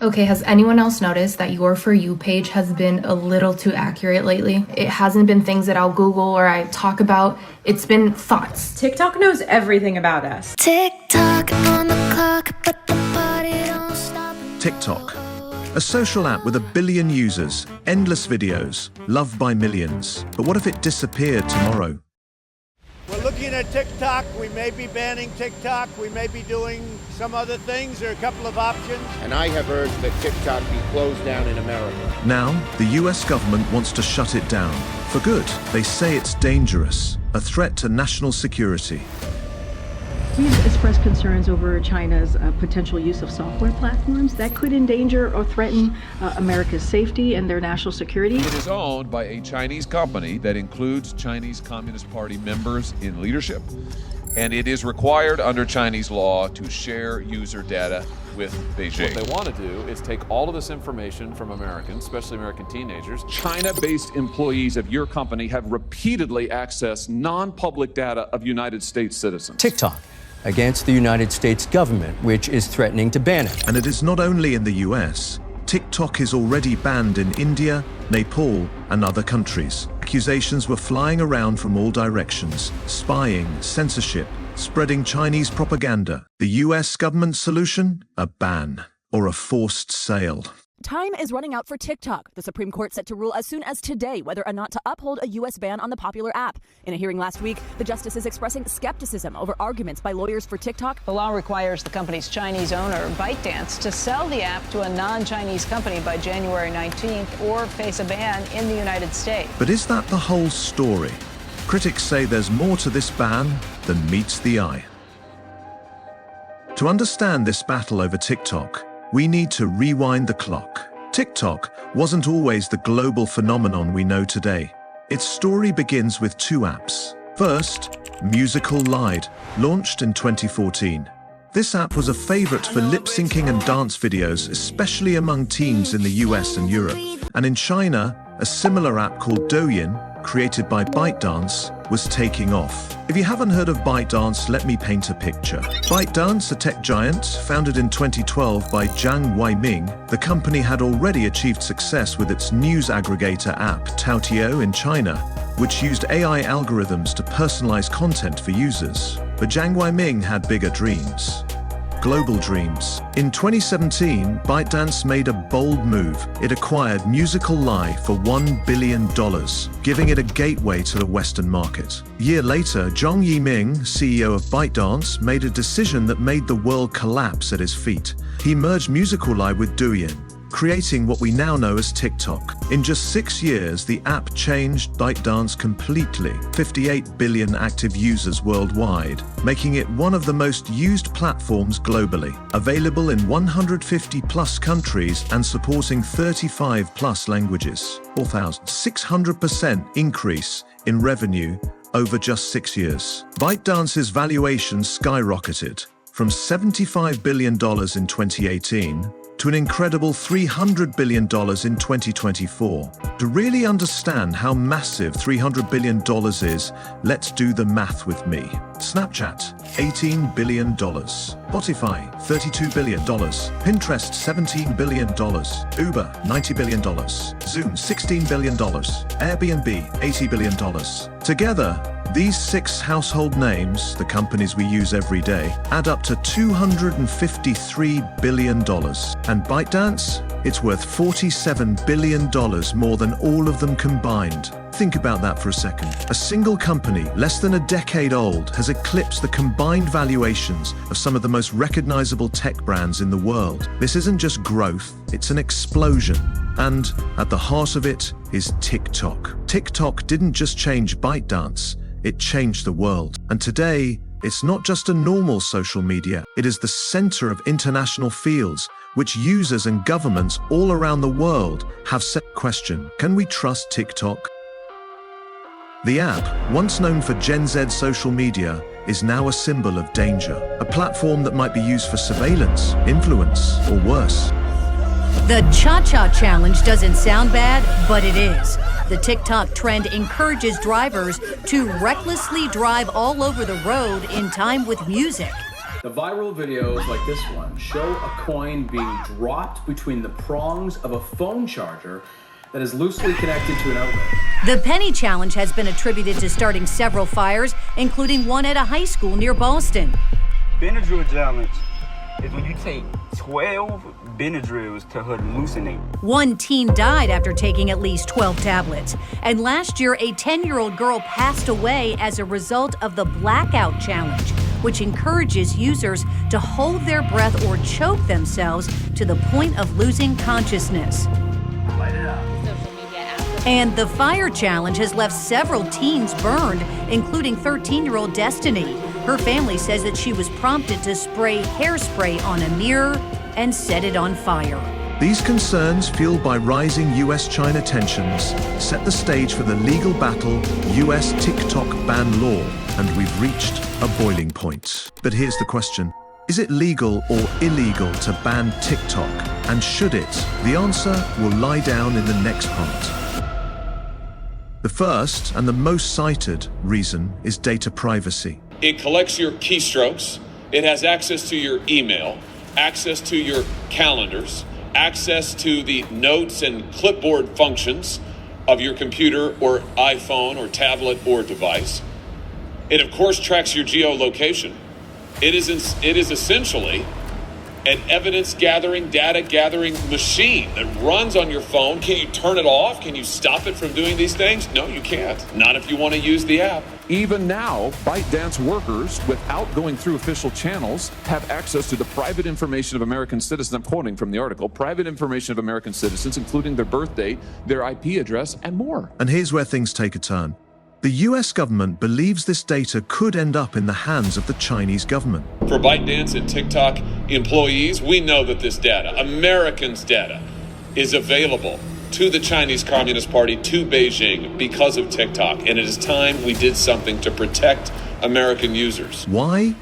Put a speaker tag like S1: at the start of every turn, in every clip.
S1: Okay, has anyone else noticed that your For You page has been a little too accurate lately? It hasn't been things that I'll Google or I talk about. It's been thoughts.
S2: TikTok knows everything about us.
S3: Tick-tock on the clock, but the party don't stop.
S4: TikTok, a social app with 1 billion users, endless videos, loved by millions. But what if it disappeared tomorrow?
S5: We're looking at TikTok. We may be banning TikTok. We may be doing some other things. There are a couple of options.
S6: And I have urged that TikTok be closed down in America.
S4: Now, the US government wants to shut it down. For good. They say it's dangerous, a threat to national security.
S7: We've expressed concerns over China's potential use of software platforms that could endanger or threaten America's safety and their national security.
S8: It is owned by a Chinese company that includes Chinese Communist Party members in leadership, and it is required under Chinese law to share user data with Beijing.
S9: What they want to do is take all of this information from Americans, especially American teenagers.
S8: China-based employees of your company have repeatedly accessed non-public data of United States citizens.
S10: TikTok against the United States government, which is threatening to ban it.
S4: And it is not only in the US. TikTok is already banned in India, Nepal, and other countries. Accusations were flying around from all directions: spying, censorship, spreading Chinese propaganda. The US government solution? A ban or a forced sale.
S11: Time is running out for TikTok. The Supreme Court set to rule as soon as today whether or not to uphold a U.S. ban on the popular app. In a hearing last week, the justice is expressing skepticism over arguments by lawyers for TikTok.
S12: The law requires the company's Chinese owner, ByteDance, to sell the app to a non-Chinese company by January 19th or face a ban in the United States.
S4: But is that the whole story? Critics say there's more to this ban than meets the eye. To understand this battle over TikTok, we need to rewind the clock. TikTok wasn't always the global phenomenon we know today. Its story begins with 2 apps. First, Musical Lied, launched in 2014. This app was a favorite for lip-syncing and dance videos, especially among teens in the US and Europe. And in China, a similar app called Douyin, created by ByteDance, was taking off. If you haven't heard of ByteDance, let me paint a picture. ByteDance, a tech giant, founded in 2012 by Jiang Weiming, the company had already achieved success with its news aggregator app, Taotiao, in China, which used AI algorithms to personalize content for users. But Jiang Weiming had bigger dreams. Global dreams. In 2017, ByteDance made a bold move. It acquired Musical Lie for $1 billion, giving it a gateway to the Western market. A year later, Zhong Yiming, CEO of ByteDance, made a decision that made the world collapse at his feet. He merged Musical Lie with Douyin, creating what we now know as TikTok. In just 6 years, the app changed ByteDance completely. 58 billion active users worldwide, making it one of the most used platforms globally. Available in 150 plus countries and supporting 35 plus languages. 4,600% increase in revenue over just 6 years. ByteDance's valuation skyrocketed from $75 billion in 2018 to an incredible $300 billion in 2024. To really understand how massive $300 billion is, let's do the math with me. Snapchat, $18 billion. Spotify, $32 billion. Pinterest, $17 billion. Uber, $90 billion. Zoom, $16 billion. Airbnb, $80 billion. Together, these 6 household names, the companies we use every day, add up to $253 billion. And ByteDance? It's worth $47 billion more than all of them combined. Think about that for a second. A single company, less than a decade old, has eclipsed the combined valuations of some of the most recognizable tech brands in the world. This isn't just growth, it's an explosion. And at the heart of it is TikTok. TikTok didn't just change ByteDance, it changed the world. And today, it's not just a normal social media, it is the center of international fields, which users and governments all around the world have set the question: can we trust TikTok? The app, once known for Gen Z social media, is now a symbol of danger. A platform that might be used for surveillance, influence, or worse.
S13: The Cha-Cha Challenge doesn't sound bad, but it is. The TikTok trend encourages drivers to recklessly drive all over the road in time with music.
S14: The viral videos like this one show a coin being dropped between the prongs of a phone charger that is loosely connected to an outlet.
S13: The penny challenge has been attributed to starting several fires, including one at a high school near Boston.
S15: Benadryl challenge is when you take 12 Benadryls to hallucinate.
S13: One teen died after taking at least 12 tablets. And last year, a 10-year-old girl passed away as a result of the blackout challenge, which encourages users to hold their breath or choke themselves to the point of losing consciousness.
S15: Light it up.
S13: And the fire challenge has left several teens burned, including 13-year-old Destiny. Her family says that she was prompted to spray hairspray on a mirror and set it on fire.
S4: These concerns, fueled by rising US-China tensions, set the stage for the legal battle US TikTok ban law, and we've reached a boiling point. But here's the question. Is it legal or illegal to ban TikTok? And should it? The answer will lie down in the next part. The first and the most cited reason is data privacy.
S8: It collects your keystrokes. It has access to your email, access to your calendars, access to the notes and clipboard functions of your computer or iPhone or tablet or device. It, of course, tracks your geolocation. It is essentially an evidence-gathering, data-gathering machine that runs on your phone. Can you turn it off? Can you stop it from doing these things? No, you can't. Not if you want to use the app.
S9: Even now, ByteDance workers, without going through official channels, have access to the private information of American citizens. I'm quoting from the article, private information of American citizens, including their birth date, their IP address, and more.
S4: And here's where things take a turn. The US government believes this data could end up in the hands of the Chinese government.
S8: For ByteDance and TikTok employees, we know that this data, Americans' data, is available to the Chinese Communist Party, to Beijing, because of TikTok. And it is time we did something to protect American users.
S4: Why?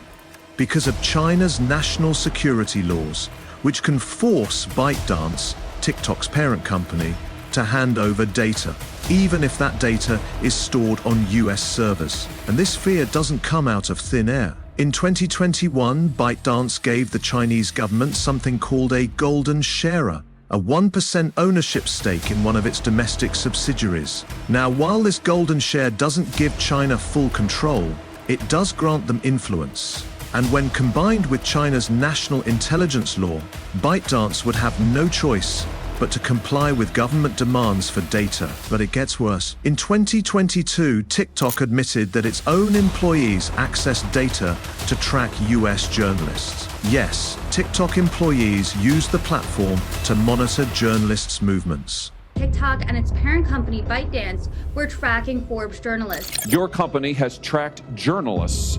S4: Because of China's national security laws, which can force ByteDance, TikTok's parent company, to hand over data, even if that data is stored on US servers. And this fear doesn't come out of thin air. In 2021, ByteDance gave the Chinese government something called a golden sharer, a 1% ownership stake in one of its domestic subsidiaries. Now, while this golden share doesn't give China full control, it does grant them influence. And when combined with China's national intelligence law, ByteDance would have no choice but to comply with government demands for data. But it gets worse. In 2022, TikTok admitted that its own employees access data to track US journalists. Yes, TikTok employees use the platform to monitor journalists' movements.
S16: TikTok and its parent company, ByteDance, were tracking Forbes journalists.
S9: Your company has tracked journalists,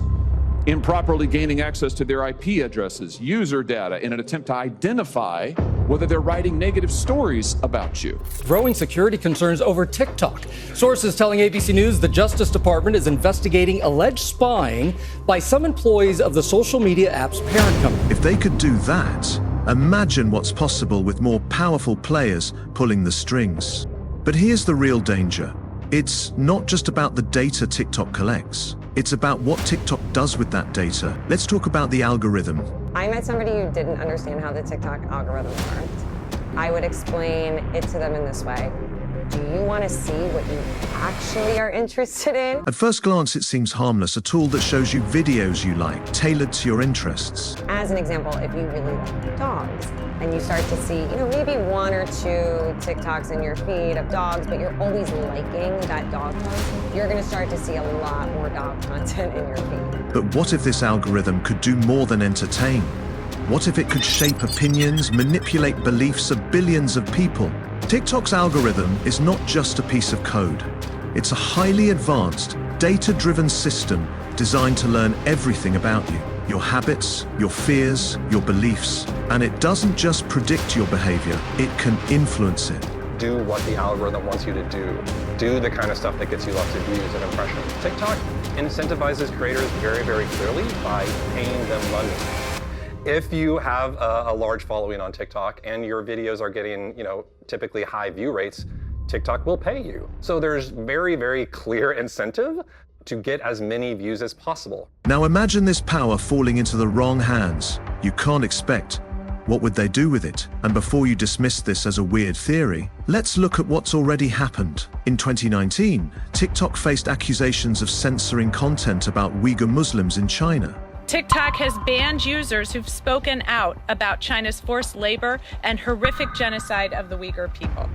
S9: improperly gaining access to their IP addresses, user data, in an attempt to identify whether they're writing negative stories about you.
S10: Growing security concerns over TikTok. Sources telling ABC News the Justice Department is investigating alleged spying by some employees of the social media app's parent company.
S4: If they could do that, imagine what's possible with more powerful players pulling the strings. But here's the real danger. It's not just about the data TikTok collects. It's about what TikTok does with that data. Let's talk about the algorithm.
S17: I met somebody who didn't understand how the TikTok algorithm worked. I would explain it to them in this way. Do you want to see what you actually are interested in?
S4: At first glance, it seems harmless, a tool that shows you videos you like, tailored to your interests.
S17: As an example, if you really like dogs, and you start to see, maybe one or two TikToks in your feed of dogs, but you're always liking that dog content, you're going to start to see a lot more dog content in your feed.
S4: But what if this algorithm could do more than entertain? What if it could shape opinions, manipulate beliefs of billions of people? TikTok's algorithm is not just a piece of code. It's a highly advanced, data-driven system designed to learn everything about you, your habits, your fears, your beliefs. And it doesn't just predict your behavior, it can influence it.
S18: Do what the algorithm wants you to do. Do the kind of stuff that gets you lots of views and impressions. TikTok incentivizes creators very, very clearly by paying them money. If you have a large following on TikTok and your videos are getting, typically high view rates, TikTok will pay you. So there's very, very clear incentive to get as many views as possible.
S4: Now imagine this power falling into the wrong hands. You can't expect. What would they do with it? And before you dismiss this as a weird theory, let's look at what's already happened. In 2019, TikTok faced accusations of censoring content about Uyghur Muslims in China.
S19: TikTok has banned users who've spoken out about China's forced labor and horrific genocide of the Uyghur people.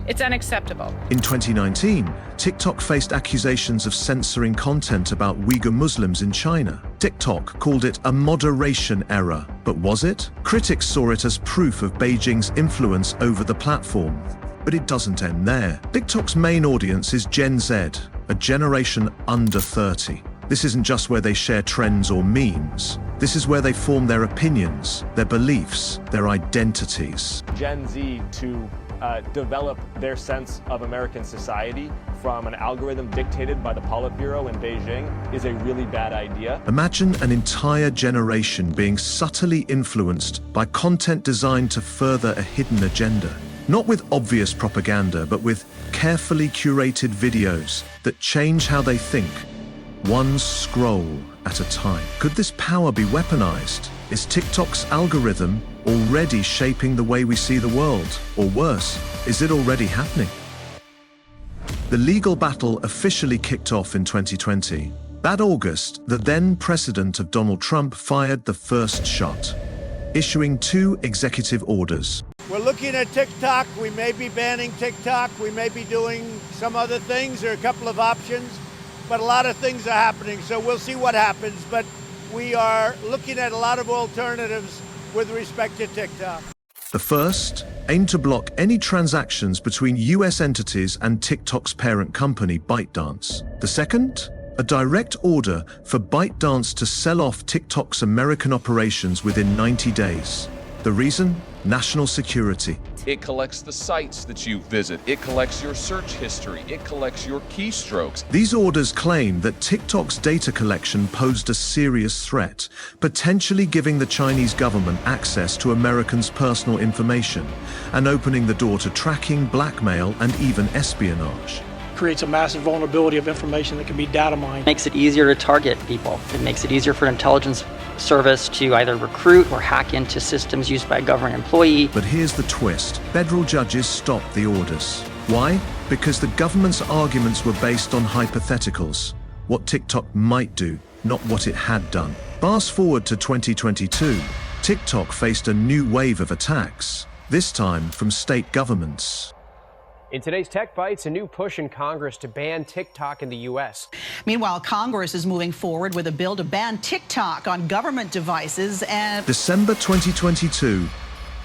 S19: It's unacceptable.
S4: In 2019, TikTok faced accusations of censoring content about Uyghur Muslims in China. TikTok called it a moderation error, but was it? Critics saw it as proof of Beijing's influence over the platform. But it doesn't end there. TikTok's main audience is Gen Z, a generation under 30. This isn't just where they share trends or memes. This is where they form their opinions, their beliefs, their identities.
S20: Gen Z to develop their sense of American society from an algorithm dictated by the Politburo in Beijing is a really bad idea.
S4: Imagine an entire generation being subtly influenced by content designed to further a hidden agenda. Not with obvious propaganda, but with carefully curated videos that change how they think, one scroll at a time. Could this power be weaponized? Is TikTok's algorithm already shaping the way we see the world? Or worse, is it already happening? The legal battle officially kicked off in 2020. That August, the then president of Donald Trump fired the first shot, issuing 2 executive orders.
S5: We're looking at TikTok. We may be banning TikTok. We may be doing some other things. There are a couple of options, but a lot of things are happening. So we'll see what happens. But we are looking at a lot of alternatives with respect to TikTok.
S4: The first aimed to block any transactions between US entities and TikTok's parent company, ByteDance. The second, a direct order for ByteDance to sell off TikTok's American operations within 90 days. The reason? National security.
S9: It collects the sites that you visit. It collects your search history. It collects your keystrokes.
S4: These orders claim that TikTok's data collection posed a serious threat, potentially giving the Chinese government access to Americans' personal information and opening the door to tracking, blackmail, and even espionage.
S21: Creates a massive vulnerability of information that can be data mined.
S22: Makes it easier to target people. It makes it easier for an intelligence service to either recruit or hack into systems used by a government employee.
S4: But here's the twist. Federal judges stopped the orders. Why? Because the government's arguments were based on hypotheticals. What TikTok might do, not what it had done. Fast forward to 2022. TikTok faced a new wave of attacks, this time from state governments.
S23: In today's Tech Bites, a new push in Congress to ban TikTok in the U.S.
S24: Meanwhile, Congress is moving forward with a bill to ban TikTok on government devices and...
S4: December 2022,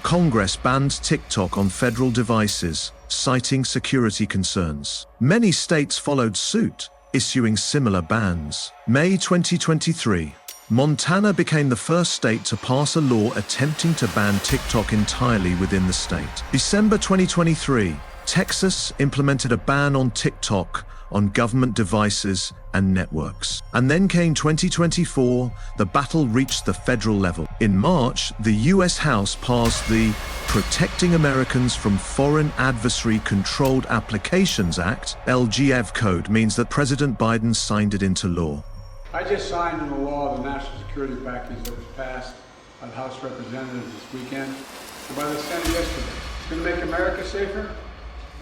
S4: Congress banned TikTok on federal devices, citing security concerns. Many states followed suit, issuing similar bans. May 2023, Montana became the first state to pass a law attempting to ban TikTok entirely within the state. December 2023, Texas implemented a ban on TikTok on government devices and networks. And then came 2024, the battle reached the federal level. In March, the US House passed the Protecting Americans from Foreign Adversary Controlled Applications Act. LGF code means that President Biden signed it into law.
S25: I just signed into law the national security package that was passed by the House of Representatives this weekend and by the Senate yesterday. It's going to make America safer.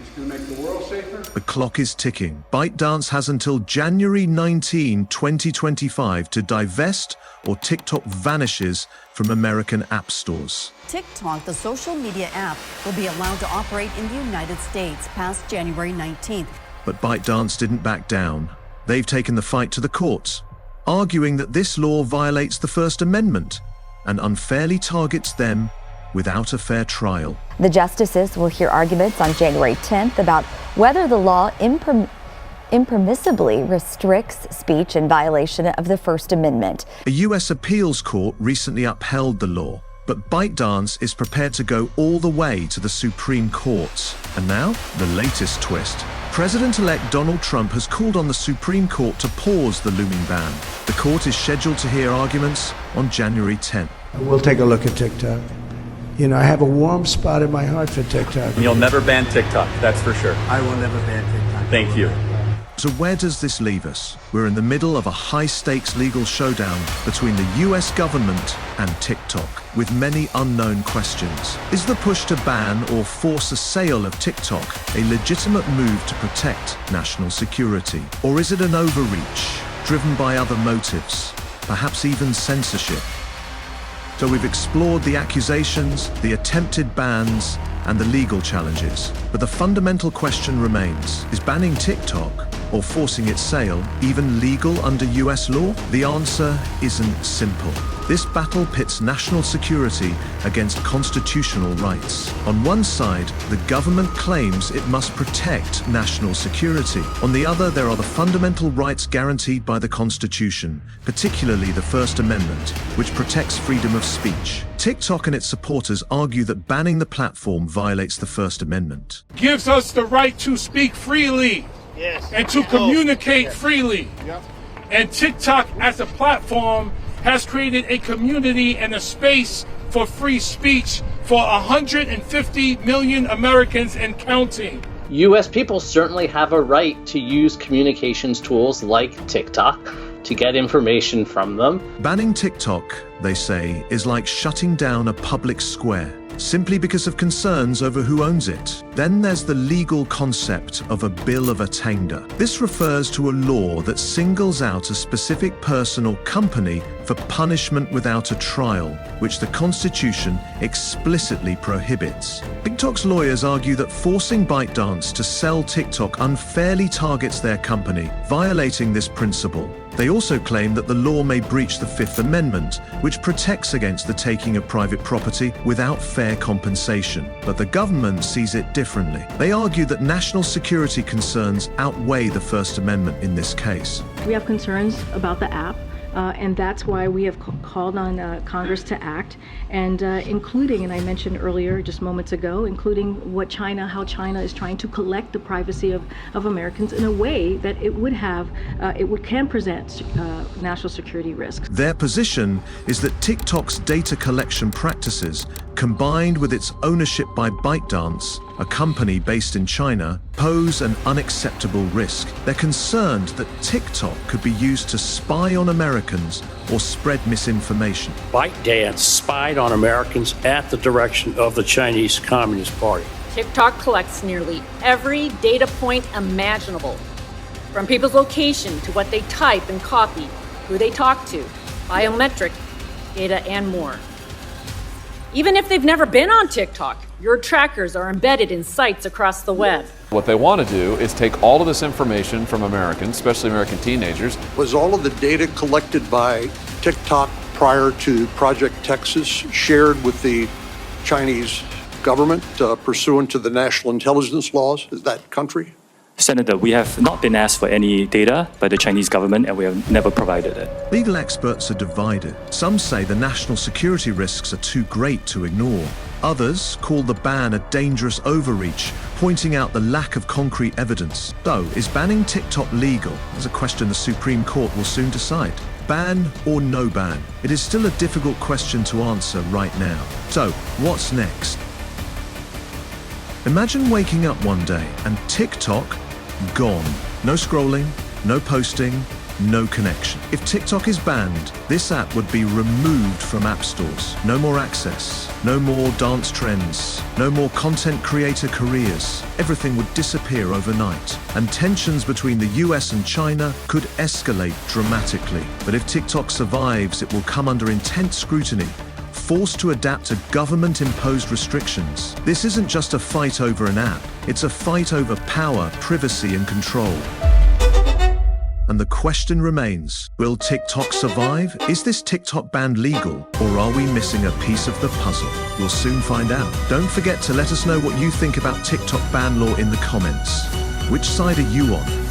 S25: It's going to make the world safer.
S4: The clock is ticking. ByteDance has until January 19, 2025 to divest or TikTok vanishes from American app stores.
S26: TikTok, the social media app, will be allowed to operate in the United States past January 19th.
S4: But ByteDance didn't back down. They've taken the fight to the courts, arguing that this law violates the First Amendment and unfairly targets them without a fair trial.
S27: The justices will hear arguments on January 10th about whether the law impermissibly restricts speech in violation of the First Amendment.
S4: A U.S. appeals court recently upheld the law, but ByteDance is prepared to go all the way to the Supreme Court. And now, the latest twist. President-elect Donald Trump has called on the Supreme Court to pause the looming ban. The court is scheduled to hear arguments on January 10th.
S28: We'll take a look at TikTok. You know, I have a warm spot in my heart for TikTok.
S29: You'll never ban TikTok, that's for sure.
S28: I will never ban TikTok.
S29: Thank you.
S4: So where does this leave us? We're in the middle of a high-stakes legal showdown between the US government and TikTok, with many unknown questions. Is the push to ban or force a sale of TikTok a legitimate move to protect national security? Or is it an overreach, driven by other motives, perhaps even censorship? So we've explored the accusations, the attempted bans, and the legal challenges. But the fundamental question remains, is banning TikTok or forcing its sale even legal under US law? The answer isn't simple. This battle pits national security against constitutional rights. On one side, the government claims it must protect national security. On the other, there are the fundamental rights guaranteed by the Constitution, particularly the First Amendment, which protects freedom of speech. TikTok and its supporters argue that banning the platform violates the First Amendment.
S1: Gives us the right to speak freely.
S5: Yes.
S1: And to communicate freely.
S5: Yep.
S1: And TikTok as a platform has created a community and a space for free speech for 150 million Americans and counting.
S2: U.S. people certainly have a right to use communications tools like TikTok to get information from them.
S4: Banning TikTok, they say, is like shutting down a public square, simply because of concerns over who owns it. Then there's the legal concept of a bill of attainder. This refers to a law that singles out a specific person or company for punishment without a trial, which the Constitution explicitly prohibits. TikTok's lawyers argue that forcing ByteDance to sell TikTok unfairly targets their company, violating this principle. They also claim that the law may breach the Fifth Amendment, which protects against the taking of private property without fair compensation. But the government sees it differently. They argue that national security concerns outweigh the First Amendment in this case.
S3: We have concerns about the app. And that's why we have called on Congress to act, and including, and I mentioned earlier, just moments ago, including how China is trying to collect the privacy of Americans in a way that can present national security risks.
S4: Their position is that TikTok's data collection practices, combined with its ownership by ByteDance, a company based in China, pose an unacceptable risk. They're concerned that TikTok could be used to spy on Americans or spread misinformation.
S6: ByteDance spied on Americans at the direction of the Chinese Communist Party.
S7: TikTok collects nearly every data point imaginable, from people's location to what they type and copy, who they talk to, biometric data, and more. Even if they've never been on TikTok, your trackers are embedded in sites across the web.
S9: What they want to do is take all of this information from Americans, especially American teenagers.
S11: Was all of the data collected by TikTok prior to Project Texas shared with the Chinese government pursuant to the national intelligence laws of that country?
S12: Senator, we have not been asked for any data by the Chinese government, and we have never provided it.
S4: Legal experts are divided. Some say the national security risks are too great to ignore. Others call the ban a dangerous overreach, pointing out the lack of concrete evidence. So, is banning TikTok legal? That's a question the Supreme Court will soon decide. Ban or no ban? It is still a difficult question to answer right now. So, what's next? Imagine waking up one day and TikTok gone. No scrolling, no posting, no connection. If TikTok is banned, this app would be removed from app stores. No more access, no more dance trends, no more content creator careers. Everything would disappear overnight. And tensions between the US and China could escalate dramatically. But if TikTok survives, it will come under intense scrutiny, forced to adapt to government-imposed restrictions. This isn't just a fight over an app, it's a fight over power, privacy, and control. And the question remains, will TikTok survive? Is this TikTok ban legal, or are we missing a piece of the puzzle? We'll soon find out. Don't forget to let us know what you think about TikTok ban law in the comments. Which side are you on?